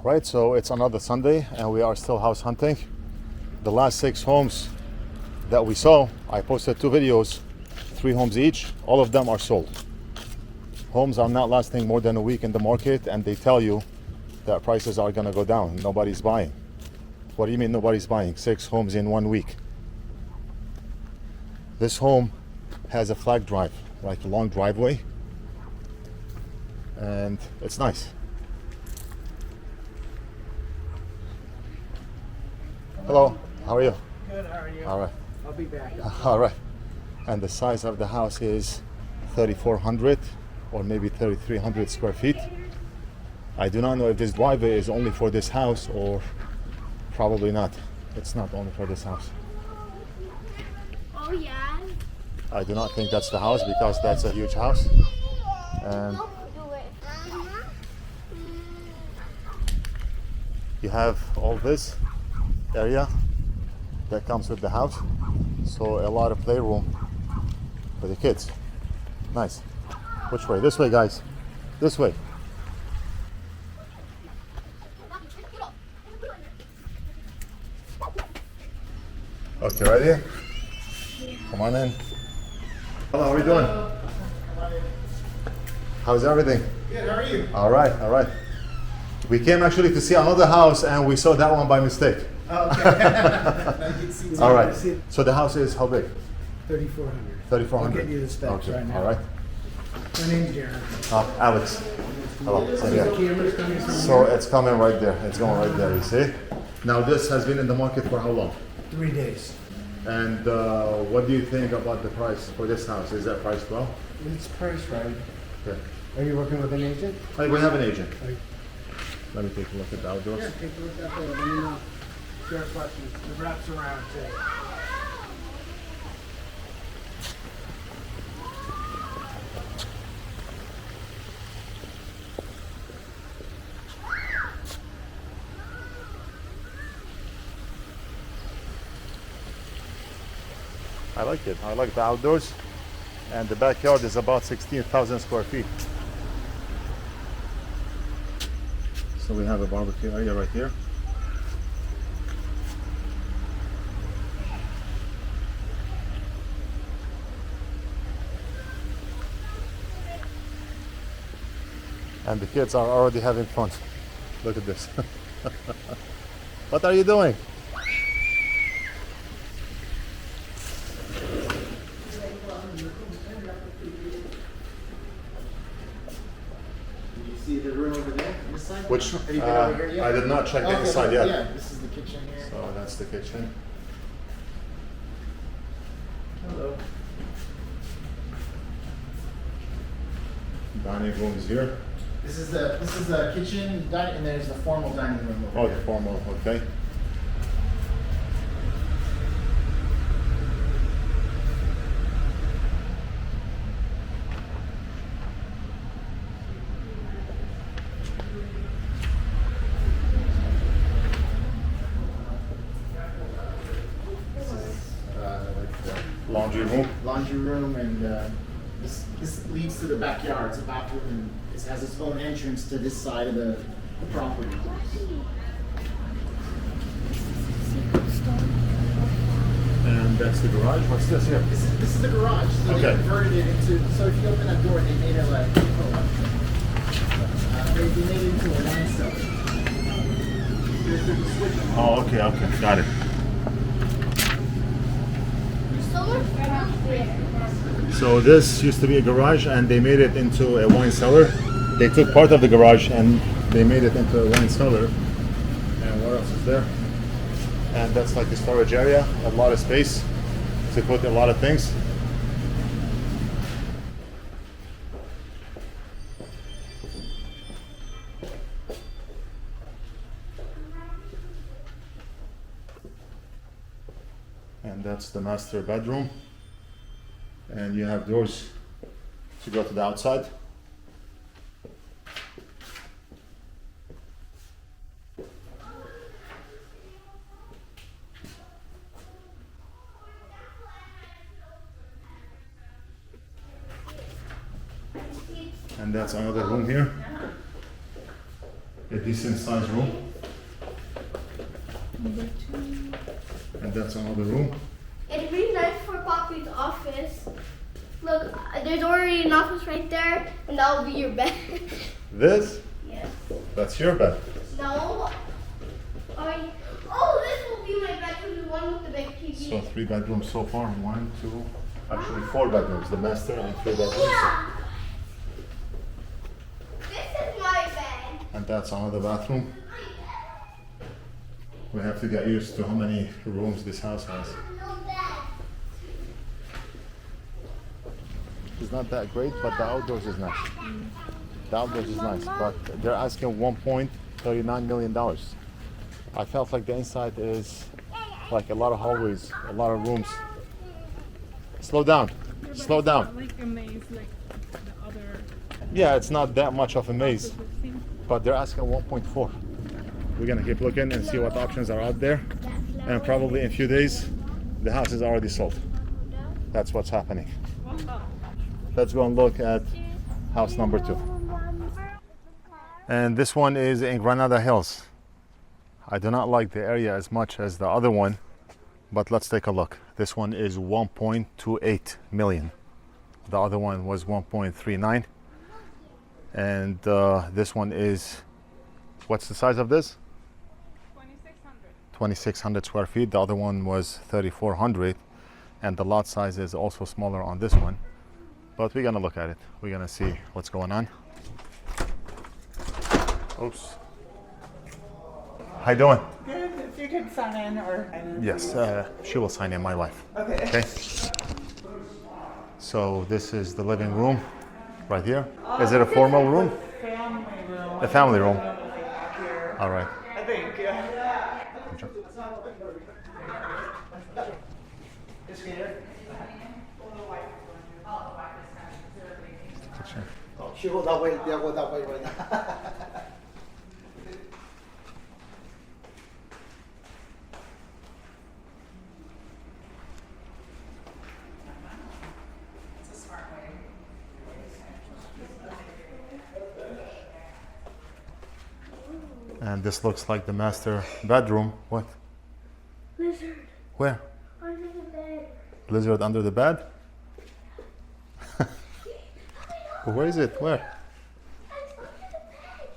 Right, so it's another Sunday and we are still house hunting. The last 6 homes that we saw, I posted 2 videos, 3 homes each. All of them are sold. Homes are not lasting more than a week in the market, and they tell you that prices are gonna go down. Nobody's buying. What do you mean nobody's buying? 6 homes in 1 week. This home has a flag drive, like a long driveway, and it's nice. Hello, how are you? Good, how are you? All right. I'll be back. All right. And the size of the house is 3,400 or maybe 3,300 square feet. I do not know if this driveway is only for this house or probably not. It's not only for this house. Oh yeah. I do not think that's the house because that's a huge house. And Don't do it. you have all this area that comes with the house, so a lot of playroom for the kids. Nice. Which way? This way, guys. This way. Okay, ready? Come on in. Hello, how are you doing? How's everything? Good, how are you? All right, all right. We came actually to see another house and we saw that one by mistake. Okay. All right. So the house is how big? 3,400. 3,400. I'll get you the specs right now. All right. My name's Darren. Alex. Hello. So, The yeah. camera's coming from So here. it's coming right there. It's going right there. You see? Now this has been in the market for how long? 3 days. And what do you think about the price for this house? Is that price well? It's priced right. Okay. Are you working with an agent? We have an agent. Okay. Let me take a look at the outdoors. Yeah, take a look at that. Let me know. Sure questions. The wraps around too. I like it. I like the outdoors. And the backyard is about 16,000 square feet. So we have a barbecue area right here. And the kids are already having fun. Look at this. What are you doing? See the room over there? This side? Which Have you been over here yet? I did not check Okay, inside yet. Yeah, this is the kitchen here. So that's the kitchen. Hello. Dining room is here. This is the kitchen, and there's the formal dining room over Oh, here. the formal. Okay. This is like the Laundry room. laundry room, and this leads to the backyard. It's a bathroom, and it has its own entrance to this side of the property. And that's the garage. What's this here? This is the garage. So Okay. they converted it into. So if you open that door, they made it like. They made it into a wine cellar. There's a switch. Oh, okay, okay, got it. Solar panels there. So this used to be a garage and they made it into a wine cellar. They took part of the garage and they made it into a wine cellar. And what else is there? And that's like the storage area, a lot of space to put a lot of things. And that's the master bedroom. And you have doors to go to the outside. And that's another room here. It decent sized room. And that's another room. It'd be nice for Poppy's office. Look, there's already an office right there, and that will be your bed. This? Yeah. That's your bed. No. Oh, this will be my bedroom, the one with the big TV. So 3 bedrooms so far. 1, 2, actually 4 bedrooms. The master and 3 bedrooms. Yeah. This is my bed. And that's another bathroom. We have to get used to how many rooms this house has. No bed. It's not that great, but the outdoors is nice. The outdoors is nice, but they're asking $1.39 million. I felt like the inside is like a lot of hallways, a lot of rooms. Slow down, slow down. Like a maze, like the other. Yeah, it's not that much of a maze, houses we've seen. but they're asking 1.4. We're gonna keep looking and see what options are out there. And probably in a few days, the house is already sold. That's what's happening. Let's go and look at house number 2. And this one is in Granada Hills. I do not like the area as much as the other one, but let's take a look. This one is 1.28 million. The other one was 1.39. And this one is, what's the size of this? 2,600 square feet. The other one was 3,400. And the lot size is also smaller on this one. But we're gonna look at it. We're gonna see what's going on. Oops. How you doing? Good. If you could sign in or. Yes, she will sign in, my wife. Okay. Okay. So this is the living room right here. Is it a formal room? Family room. A family room. Here. All right. I think, yeah. And this looks like the master bedroom. What? Lizard Where? under the bed. Lizard under the bed? Where is it? Where? It's under the bed.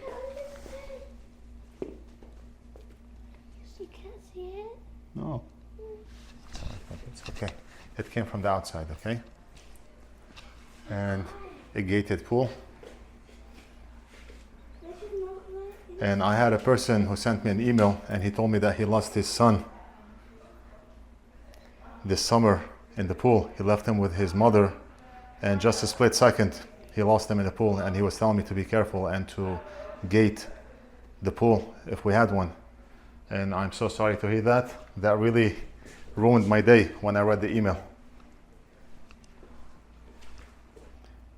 Look under the bed. You can't see it? No. It's okay. It came from the outside, okay? And a gated pool. And I had a person who sent me an email and he told me that he lost his son this summer in the pool. He left him with his mother and just a split second he lost him in the pool, and he was telling me to be careful and to gate the pool if we had one. And I'm so sorry to hear that. That really ruined my day when I read the email.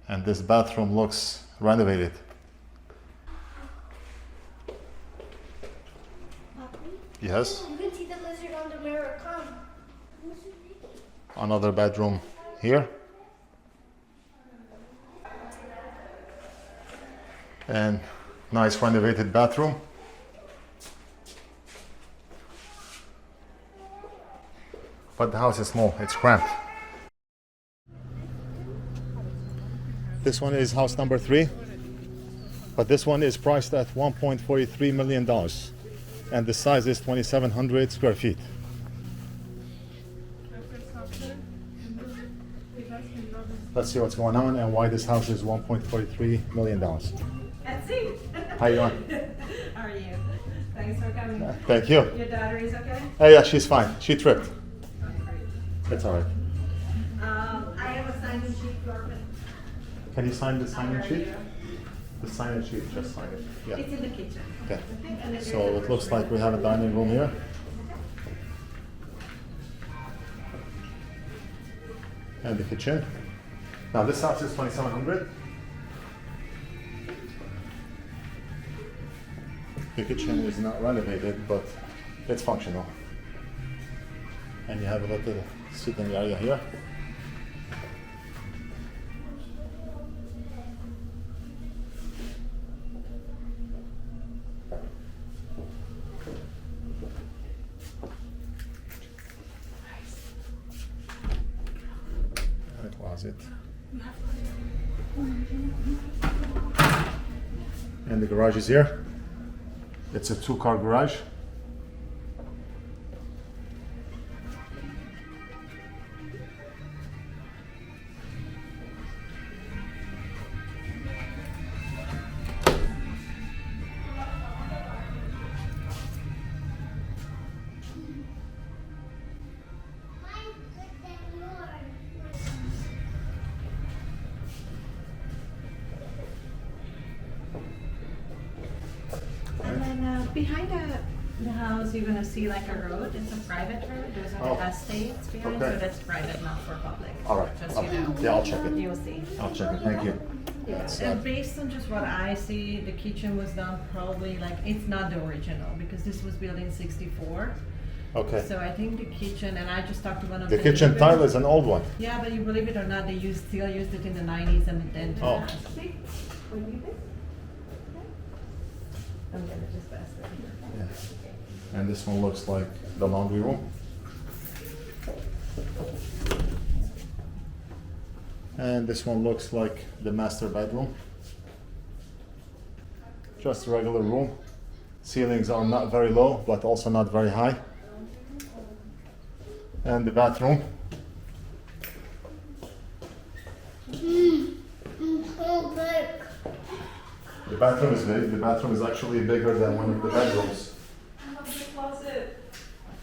And this bathroom looks renovated. Yes. You can see the lizard on the mirror. Come. Another bedroom here. And nice renovated bathroom. But the house is small, it's cramped. This one is house number 3. But this one is priced at $1.43 million. And the size is 2,700 square feet. Let's see what's going on and why this house is $1.43 million. Let's see. How you doing? How are you? Thanks for coming. Thank you. Your daughter is okay? Hey, yeah, she's fine. She tripped. Okay, great. It's all right. I have a sign-in sheet for Can you sign the sign-in sheet? The sign-in sheet, just sign it. Yeah. It's in the kitchen. Okay. So it looks like we have a dining room here. And the kitchen. Now this house is 2,700. The kitchen is not renovated, but it's functional. And you have a little sitting area here. And the garage is here. It's a 2-car garage. And then behind the house, you're gonna see like a road. It's a private road. There's Oh. an estates behind, Okay. so that's private, not for public. All right. Just so you know. Yeah, I'll check it. You'll see. I'll check it. Thank you. And based on just what I see, the kitchen was done probably like, it's not the original because this was built in '64. Okay. So I think the kitchen, and I just talked to one of The the kitchen neighbors. tile is an old one. Yeah, but you believe it or not, they still used it in the '90s and then. Oh. See? What do you think? I'm gonna just pass it. And this one looks like the laundry room. And this one looks like the master bedroom. Just a regular room. Ceilings are not very low, but also not very high. And the bathroom. So big. The bathroom is big. The bathroom is actually bigger than one of the bedrooms.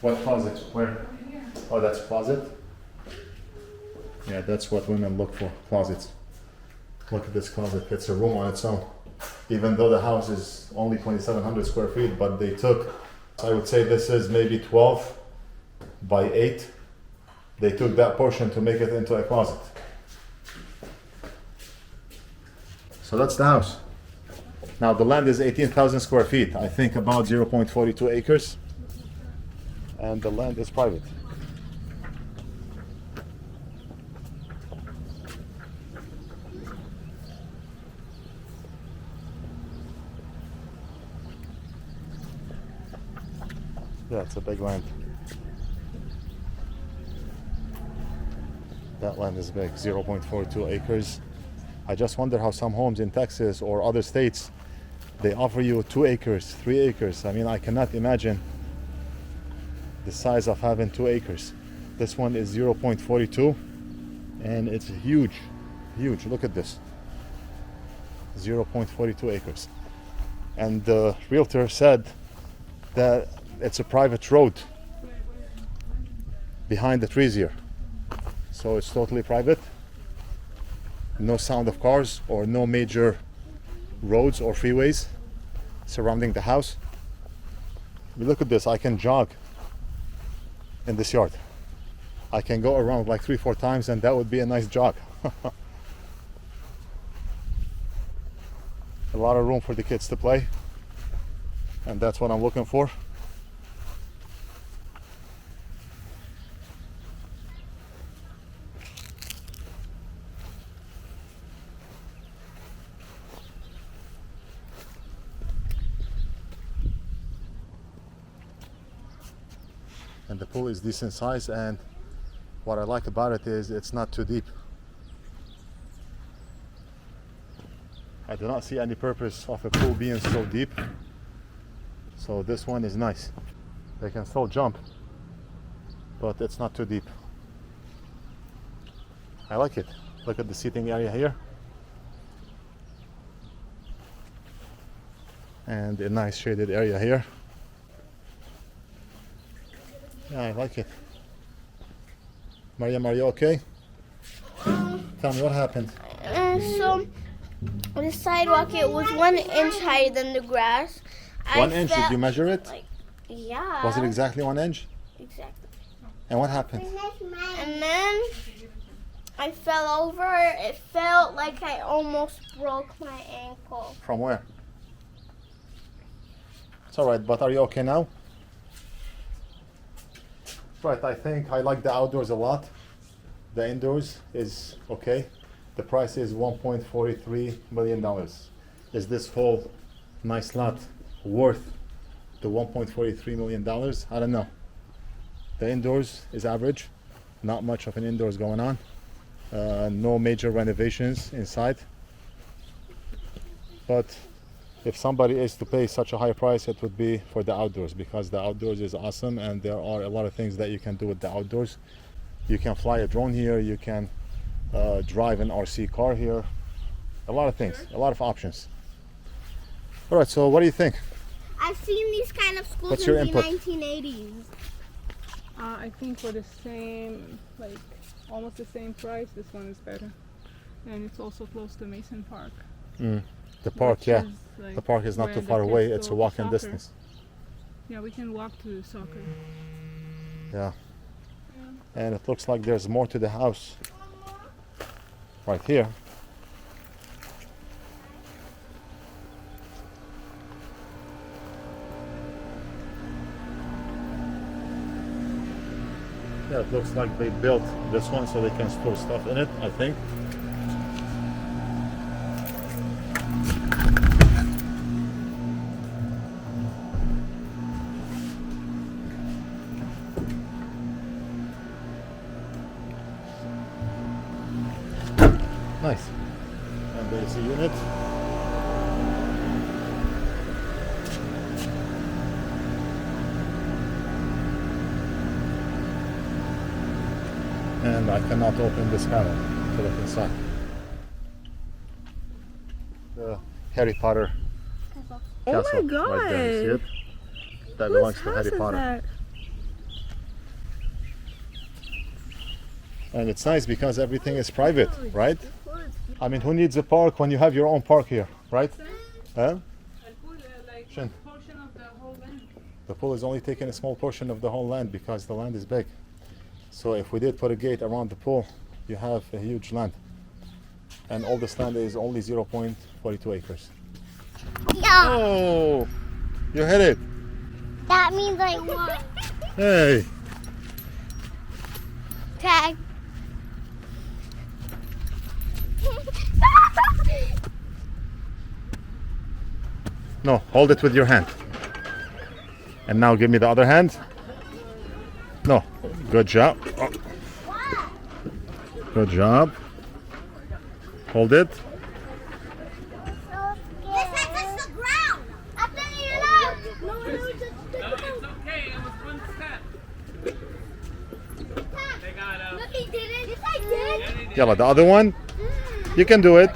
What closet? Where? Oh, that's a closet? Yeah, that's what women look for, closets. Look at this closet, it's a room on its own. Even though the house is only 2,700 square feet, but they took, I would say this is maybe 12 by 8. They took that portion to make it into a closet. So that's the house. Now the land is 18,000 square feet, I think about 0.42 acres. And the land is private. Yeah, it's a big land. That land is big, 0.42 acres. I just wonder how some homes in Texas or other states, they offer you 2 acres, 3 acres. I mean, I cannot imagine the size of having 2 acres. This one is 0.42 and it's huge, huge. Look at this, 0.42 acres. And the realtor said that it's a private road behind the trees here. So it's totally private. No sound of cars or no major roads or freeways surrounding the house. Look at this, I can jog in this yard. I can go around like 3-4 times and that would be a nice jog. A lot of room for the kids to play, and that's what I'm looking for. And the pool is decent size, and what I like about it is it's not too deep. I do not see any purpose of a pool being so deep. So this one is nice. They can still jump, but it's not too deep. I like it. Look at the seating area here. And a nice shaded area here. Yeah, I like it. Mariam, are you okay? Tell me what happened. So the sidewalk, it was 1 inch higher than the grass. 1 inch, did you measure it? Like, yeah. Was it exactly 1 inch? Exactly. And what happened? And then I fell over. It felt like I almost broke my ankle. From where? It's alright, but are you okay now? Right, I think I like the outdoors a lot. The indoors is okay. The price is $1.43 million. Is this whole nice lot worth the $1.43 million? I don't know. The indoors is average. Not much of an indoors going on. No major renovations inside. But if somebody is to pay such a high price, it would be for the outdoors, because the outdoors is awesome and there are a lot of things that you can do with the outdoors. You can fly a drone here, you can drive an RC car here, a lot of things, a lot of options. All right, so what do you think? I've seen these kind of schools What's in your the input? 1980s. I think for the same, like almost the same price, this one is better. And it's also close to Mason Park. The park, which yeah. is, like, The park is not where too the far kids away, go it's a to walking soccer. distance. Yeah, we can walk to soccer. Yeah. And it looks like there's more to the house right here. Yeah, it looks like they built this one so they can store stuff in it, I think. Nice. And there's a unit. And I cannot open this panel to look inside. The Harry Potter Oh castle my god! right there. You see it? That belongs to Harry Potter. And it's nice because everything is private, right? I mean, who needs a park when you have your own park here, right? Huh? Shin. Portion of the whole land. The pool is only taking a small portion of the whole land because the land is big. So if we did put a gate around the pool, you have a huge land. And all this land is only 0.42 acres. Yeah, Oh, you hit it. that means I won. Hey. Tag. No, hold it with your hand. And now give me the other hand. No, good job. Oh. Good job. Hold it. Yes, I touched the ground. I think you know. No, It's okay, it was one step. They got Look, he didn't. Yes, I did. Yeah, but the other one, you can do it.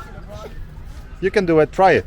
You can do it. Try it.